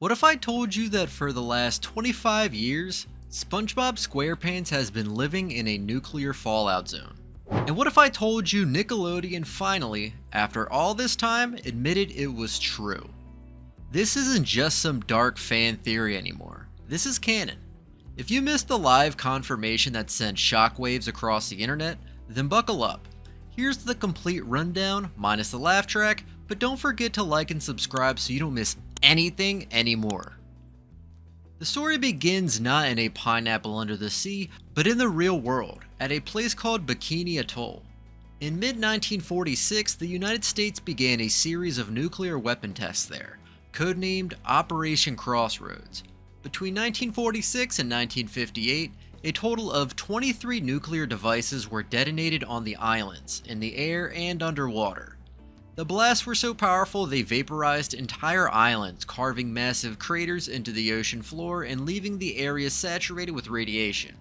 What if I told you that for the last 25 years, SpongeBob SquarePants has been living in a nuclear fallout zone? And what if I told you Nickelodeon finally, after all this time, admitted it was true? This isn't just some dark fan theory anymore. This is canon. If you missed the live confirmation that sent shockwaves across the internet, then buckle up. Here's the complete rundown, minus the laugh track, but don't forget to like and subscribe so you don't miss anything anymore. The story begins not in a pineapple under the sea, but in the real world, at a place called Bikini Atoll. In mid-1946, the United States began a series of nuclear weapon tests there, codenamed Operation Crossroads. Between 1946 and 1958, a total of 23 nuclear devices were detonated on the islands, in the air and underwater. The blasts were so powerful they vaporized entire islands, carving massive craters into the ocean floor and leaving the area saturated with radiation.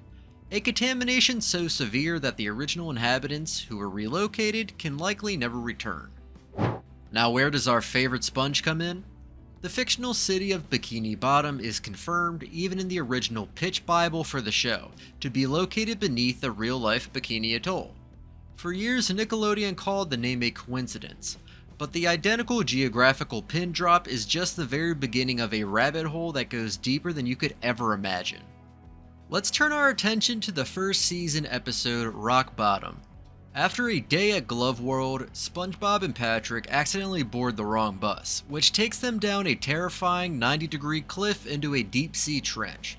A contamination so severe that the original inhabitants, who were relocated, can likely never return. Now, where does our favorite sponge come in? The fictional city of Bikini Bottom is confirmed, even in the original pitch bible for the show, to be located beneath the real-life Bikini Atoll. For years, Nickelodeon called the name a coincidence, but the identical geographical pin drop is just the very beginning of a rabbit hole that goes deeper than you could ever imagine. Let's turn our attention to the first season episode, Rock Bottom. After a day at Glove World, SpongeBob and Patrick accidentally board the wrong bus, which takes them down a terrifying 90-degree cliff into a deep-sea trench.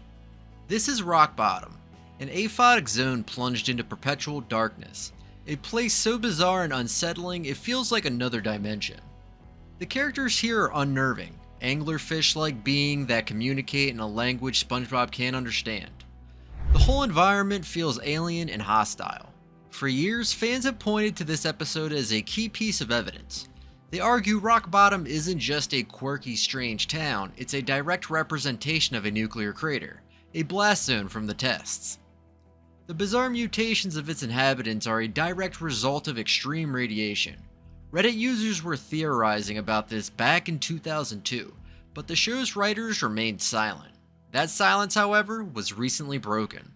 This is Rock Bottom, an aphotic zone plunged into perpetual darkness, a place so bizarre and unsettling it feels like another dimension. The characters here are unnerving, anglerfish-like beings that communicate in a language SpongeBob can't understand. The whole environment feels alien and hostile. For years, fans have pointed to this episode as a key piece of evidence. They argue Rock Bottom isn't just a quirky, strange town, it's a direct representation of a nuclear crater, a blast zone from the tests. The bizarre mutations of its inhabitants are a direct result of extreme radiation. Reddit users were theorizing about this back in 2002, but the show's writers remained silent. That silence, however, was recently broken.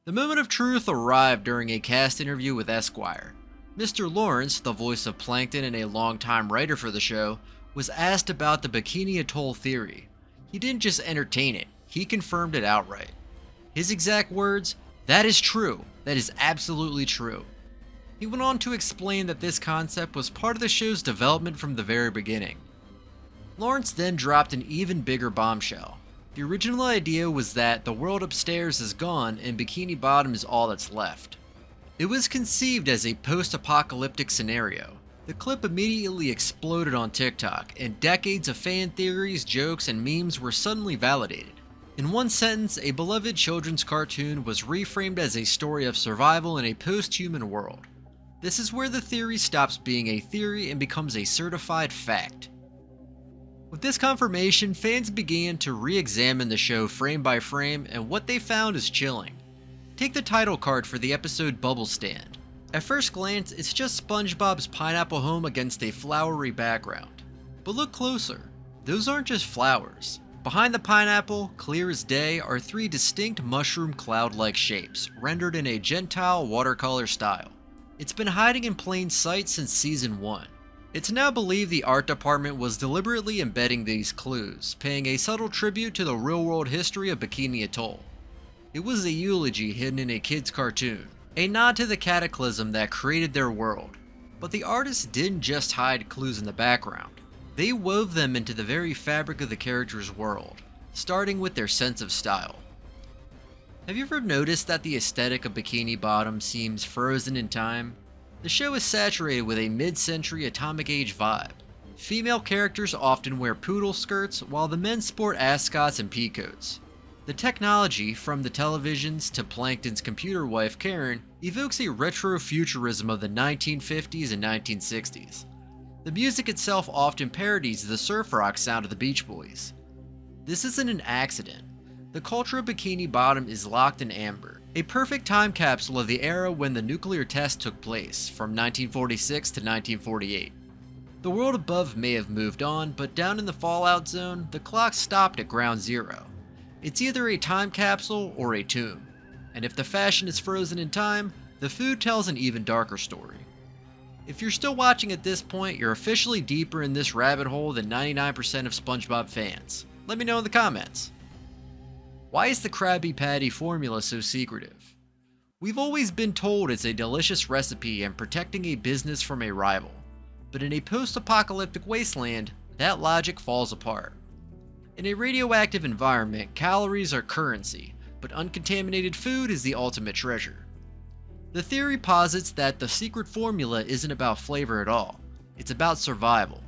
The moment of truth arrived during a cast interview with Esquire. Mr. Lawrence, the voice of Plankton and a longtime writer for the show, was asked about the Bikini Atoll theory. He didn't just entertain it, he confirmed it outright. His exact words, "That is true. That is absolutely true." He went on to explain that this concept was part of the show's development from the very beginning. Lawrence then dropped an even bigger bombshell. The original idea was that the world upstairs is gone and Bikini Bottom is all that's left. It was conceived as a post-apocalyptic scenario. The clip immediately exploded on TikTok, and decades of fan theories, jokes, and memes were suddenly validated. In one sentence, a beloved children's cartoon was reframed as a story of survival in a post-human world. This is where the theory stops being a theory and becomes a certified fact. With this confirmation, fans began to re-examine the show frame by frame, and what they found is chilling. Take the title card for the episode Bubble Stand. At first glance, it's just SpongeBob's pineapple home against a flowery background. But look closer. Those aren't just flowers. Behind the pineapple, clear as day, are three distinct mushroom cloud-like shapes, rendered in a gentile watercolor style. It's been hiding in plain sight since season 1. It's now believed the art department was deliberately embedding these clues, paying a subtle tribute to the real-world history of Bikini Atoll. It was a eulogy hidden in a kid's cartoon, a nod to the cataclysm that created their world. But the artists didn't just hide clues in the background. They wove them into the very fabric of the character's world, starting with their sense of style. Have you ever noticed that the aesthetic of Bikini Bottom seems frozen in time? The show is saturated with a mid-century atomic age vibe. Female characters often wear poodle skirts, while the men sport ascots and peacoats. The technology, from the televisions to Plankton's computer wife Karen, evokes a retro-futurism of the 1950s and 1960s. The music itself often parodies the surf rock sound of the Beach Boys. This isn't an accident. The culture of Bikini Bottom is locked in amber, a perfect time capsule of the era when the nuclear test took place, from 1946 to 1948. The world above may have moved on, but down in the fallout zone, the clock stopped at ground zero. It's either a time capsule or a tomb. And if the fashion is frozen in time, the food tells an even darker story. If you're still watching at this point, you're officially deeper in this rabbit hole than 99% of SpongeBob fans. Let me know in the comments. Why is the Krabby Patty formula so secretive? We've always been told it's a delicious recipe and protecting a business from a rival. But in a post-apocalyptic wasteland, that logic falls apart. In a radioactive environment, calories are currency, but uncontaminated food is the ultimate treasure. The theory posits that the secret formula isn't about flavor at all, it's about survival.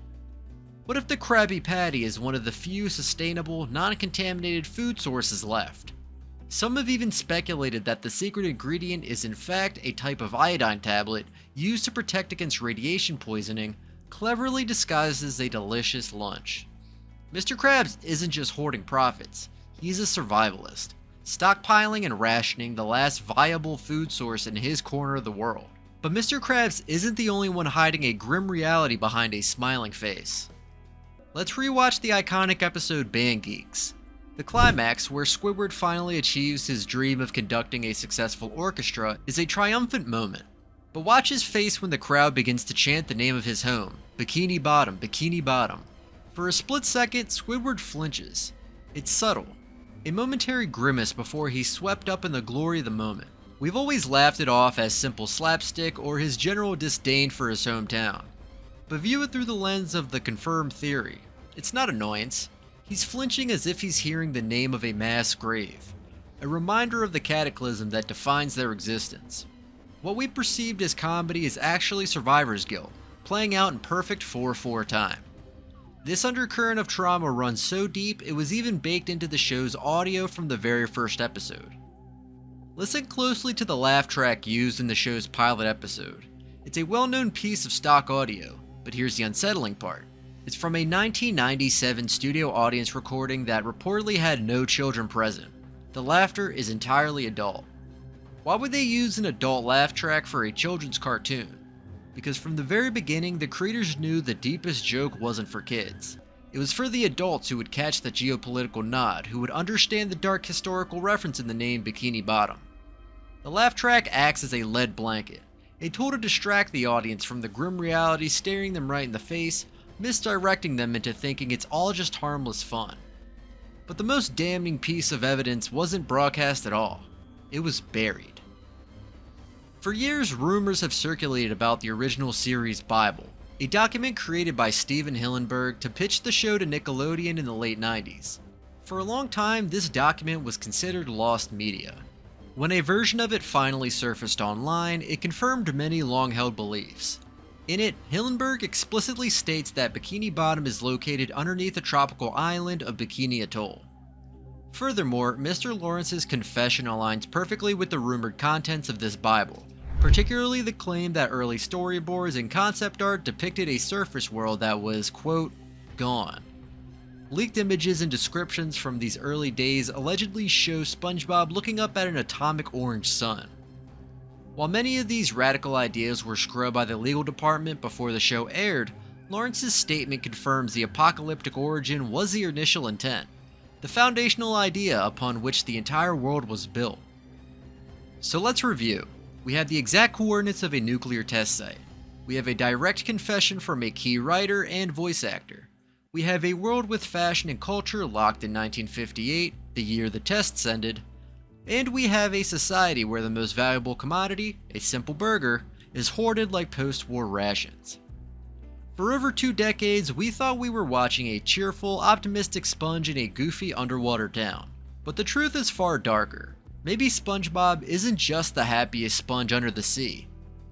What if the Krabby Patty is one of the few sustainable, non-contaminated food sources left? Some have even speculated that the secret ingredient is in fact a type of iodine tablet used to protect against radiation poisoning, cleverly disguised as a delicious lunch. Mr. Krabs isn't just hoarding profits, he's a survivalist, stockpiling and rationing the last viable food source in his corner of the world. But Mr. Krabs isn't the only one hiding a grim reality behind a smiling face. Let's rewatch the iconic episode Band Geeks. The climax, where Squidward finally achieves his dream of conducting a successful orchestra, is a triumphant moment. But watch his face when the crowd begins to chant the name of his home, Bikini Bottom, Bikini Bottom. For a split second, Squidward flinches. It's subtle, a momentary grimace before he's swept up in the glory of the moment. We've always laughed it off as simple slapstick or his general disdain for his hometown. But view it through the lens of the confirmed theory. It's not annoyance. He's flinching as if he's hearing the name of a mass grave, a reminder of the cataclysm that defines their existence. What we perceived as comedy is actually survivor's guilt, playing out in perfect 4-4 time. This undercurrent of trauma runs so deep it was even baked into the show's audio from the very first episode. Listen closely to the laugh track used in the show's pilot episode. It's a well-known piece of stock audio, but here's the unsettling part. It's from a 1997 studio audience recording that reportedly had no children present. The laughter is entirely adult. Why would they use an adult laugh track for a children's cartoon? Because from the very beginning, the creators knew the deepest joke wasn't for kids. It was for the adults who would catch the geopolitical nod, who would understand the dark historical reference in the name Bikini Bottom. The laugh track acts as a lead blanket, a tool to distract the audience from the grim reality staring them right in the face, misdirecting them into thinking it's all just harmless fun. But the most damning piece of evidence wasn't broadcast at all. It was buried. For years, rumors have circulated about the original series Bible, a document created by Steven Hillenburg to pitch the show to Nickelodeon in the late 90s. For a long time, this document was considered lost media. When a version of it finally surfaced online, it confirmed many long-held beliefs. In it, Hillenburg explicitly states that Bikini Bottom is located underneath the tropical island of Bikini Atoll. Furthermore, Mr. Lawrence's confession aligns perfectly with the rumored contents of this Bible, particularly the claim that early storyboards and concept art depicted a surface world that was, quote, gone. Leaked images and descriptions from these early days allegedly show SpongeBob looking up at an atomic orange sun. While many of these radical ideas were scrubbed by the legal department before the show aired, Lawrence's statement confirms the apocalyptic origin was the initial intent, the foundational idea upon which the entire world was built. So let's review. We have the exact coordinates of a nuclear test site. We have a direct confession from a key writer and voice actor. We have a world with fashion and culture locked in 1958, the year the tests ended. And we have a society where the most valuable commodity, a simple burger, is hoarded like post-war rations. For over 2 decades, we thought we were watching a cheerful, optimistic sponge in a goofy underwater town. But the truth is far darker. Maybe SpongeBob isn't just the happiest sponge under the sea.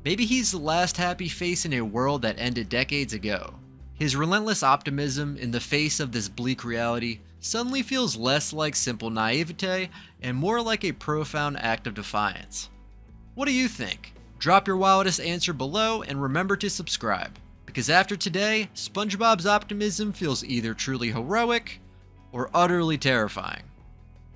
Maybe he's the last happy face in a world that ended decades ago. His relentless optimism in the face of this bleak reality suddenly feels less like simple naivete and more like a profound act of defiance. What do you think? Drop your wildest answer below and remember to subscribe, because after today, SpongeBob's optimism feels either truly heroic or utterly terrifying.